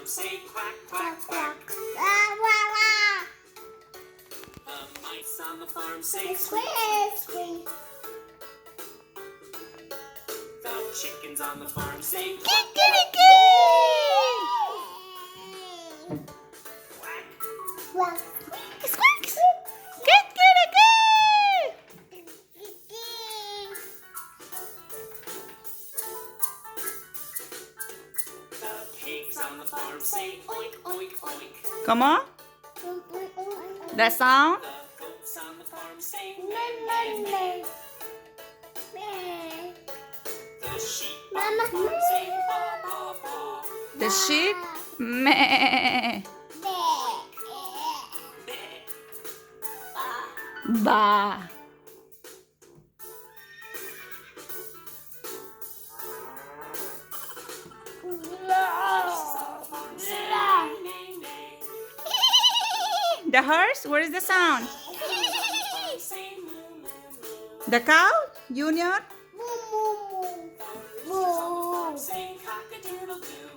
farm say quack, quack, quack. The mice on the farm say squeak, squeak. The chickens on the farm say Kikeriki! quack. Squeak, squeak! Kikeriki! The pigs on the farm say oink, oink, oink. Come on. That sound? The goats on the farm say meh, meh, meh. The sheep on the farm say baa, baa, baa. The sheep? Meh. Ba. The horse? Where is the sound? The cow? Junior? Say cock-a-doodle-doo.